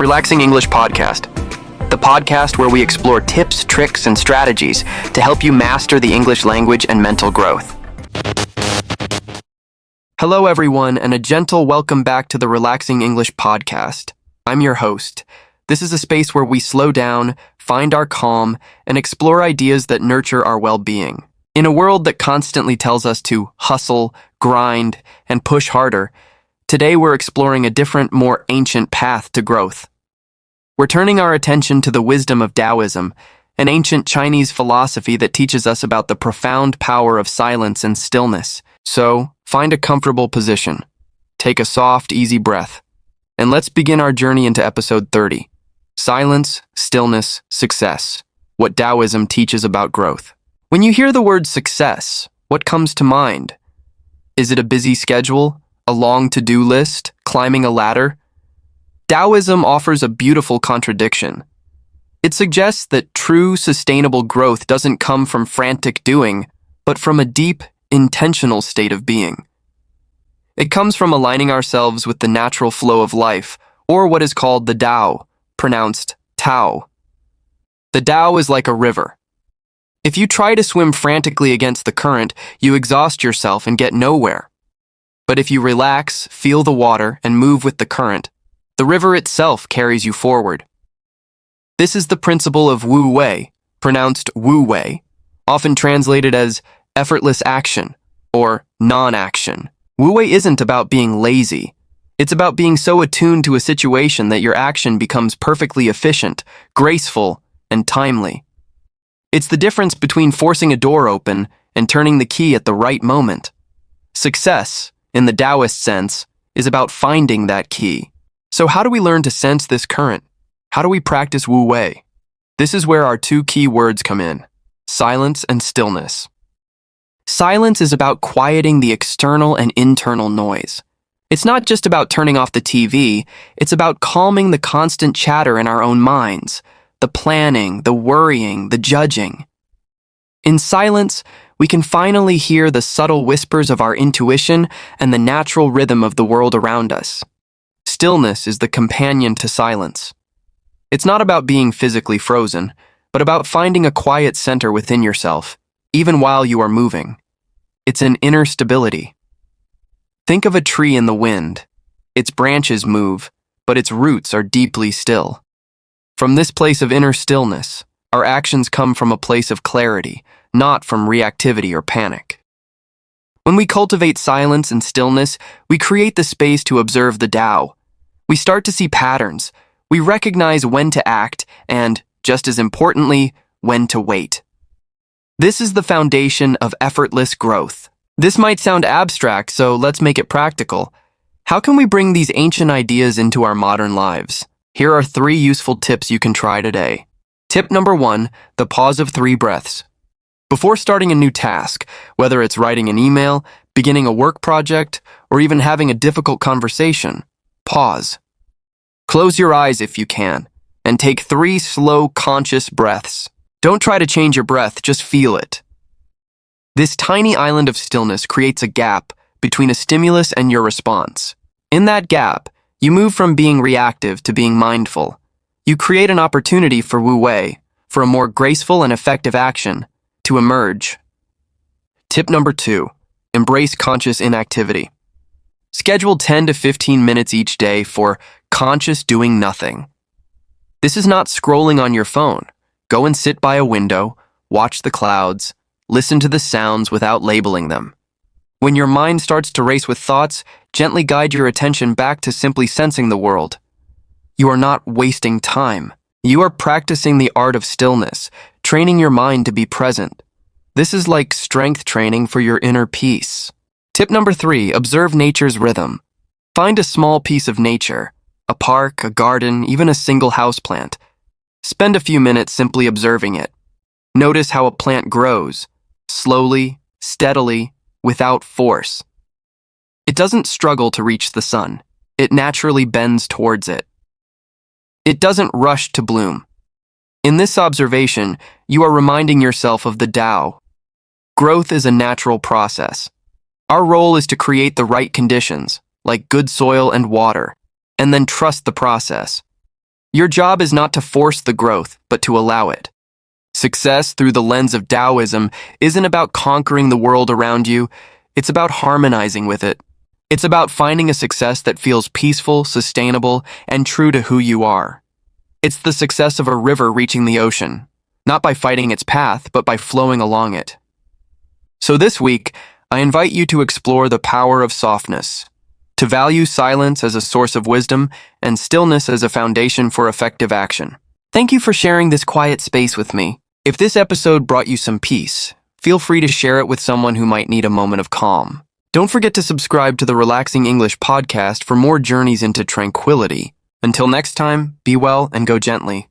Relaxing English Podcast, the podcast where we explore tips, tricks, and strategies to help you master the English language and mental growth. Hello, everyone, and a gentle welcome back to the Relaxing English Podcast. I'm your host. This is a space where we slow down, find our calm, and explore ideas that nurture our well-being. In a world that constantly tells us to hustle, grind, and push harder, today we're exploring a different, more ancient path to growth. We're turning our attention to the wisdom of Daoism, an ancient Chinese philosophy that teaches us about the profound power of silence and stillness. So, find a comfortable position, take a soft, easy breath, and let's begin our journey into episode 30. Silence, Stillness, Success. What Daoism teaches about growth. When you hear the word success, what comes to mind? Is it a busy schedule, a long to-do list, climbing a ladder? Daoism offers a beautiful contradiction. It suggests that true, sustainable growth doesn't come from frantic doing, but from a deep, intentional state of being. It comes from aligning ourselves with the natural flow of life, or what is called the Tao, pronounced Tao. The Tao is like a river. If you try to swim frantically against the current, you exhaust yourself and get nowhere. But if you relax, feel the water, and move with the current, the river itself carries you forward. This is the principle of Wu Wei, pronounced Wu Wei, often translated as effortless action or non-action. Wu Wei isn't about being lazy. It's about being so attuned to a situation that your action becomes perfectly efficient, graceful, and timely. It's the difference between forcing a door open and turning the key at the right moment. Success, in the Taoist sense, is about finding that key. So how do we learn to sense this current? How do we practice Wu Wei? This is where our two key words come in: silence and stillness. Silence is about quieting the external and internal noise. It's not just about turning off the TV, it's about calming the constant chatter in our own minds, the planning, the worrying, the judging. In silence, we can finally hear the subtle whispers of our intuition and the natural rhythm of the world around us. Stillness is the companion to silence. It's not about being physically frozen, but about finding a quiet center within yourself, even while you are moving. It's an inner stability. Think of a tree in the wind. Its branches move, but its roots are deeply still. From this place of inner stillness, our actions come from a place of clarity, not from reactivity or panic. When we cultivate silence and stillness, we create the space to observe the Tao. We start to see patterns. We recognize when to act and, just as importantly, when to wait. This is the foundation of effortless growth. This might sound abstract, so let's make it practical. How can we bring these ancient ideas into our modern lives? Here are 3 useful tips you can try today. Tip number 1, the pause of 3 breaths. Before starting a new task, whether it's writing an email, beginning a work project, or even having a difficult conversation, pause. Close your eyes if you can, and take 3 slow, conscious breaths. Don't try to change your breath, just feel it. This tiny island of stillness creates a gap between a stimulus and your response. In that gap, you move from being reactive to being mindful. You create an opportunity for Wu Wei, for a more graceful and effective action, to emerge. Tip number 2, embrace conscious inactivity. Schedule 10 to 15 minutes each day for conscious doing nothing. This is not scrolling on your phone. Go and sit by a window, watch the clouds, listen to the sounds without labeling them. When your mind starts to race with thoughts, gently guide your attention back to simply sensing the world. You are not wasting time. You are practicing the art of stillness, training your mind to be present. This is like strength training for your inner peace. Tip number 3, observe nature's rhythm. Find a small piece of nature, a park, a garden, even a single houseplant. Spend a few minutes simply observing it. Notice how a plant grows, slowly, steadily, without force. It doesn't struggle to reach the sun. It naturally bends towards it. It doesn't rush to bloom. In this observation, you are reminding yourself of the Tao. Growth is a natural process. Our role is to create the right conditions, like good soil and water, and then trust the process. Your job is not to force the growth, but to allow it. Success through the lens of Daoism isn't about conquering the world around you, it's about harmonizing with it. It's about finding a success that feels peaceful, sustainable, and true to who you are. It's the success of a river reaching the ocean, not by fighting its path, but by flowing along it. So this week, I invite you to explore the power of softness, to value silence as a source of wisdom and stillness as a foundation for effective action. Thank you for sharing this quiet space with me. If this episode brought you some peace, feel free to share it with someone who might need a moment of calm. Don't forget to subscribe to the Relaxing English podcast for more journeys into tranquility. Until next time, be well and go gently.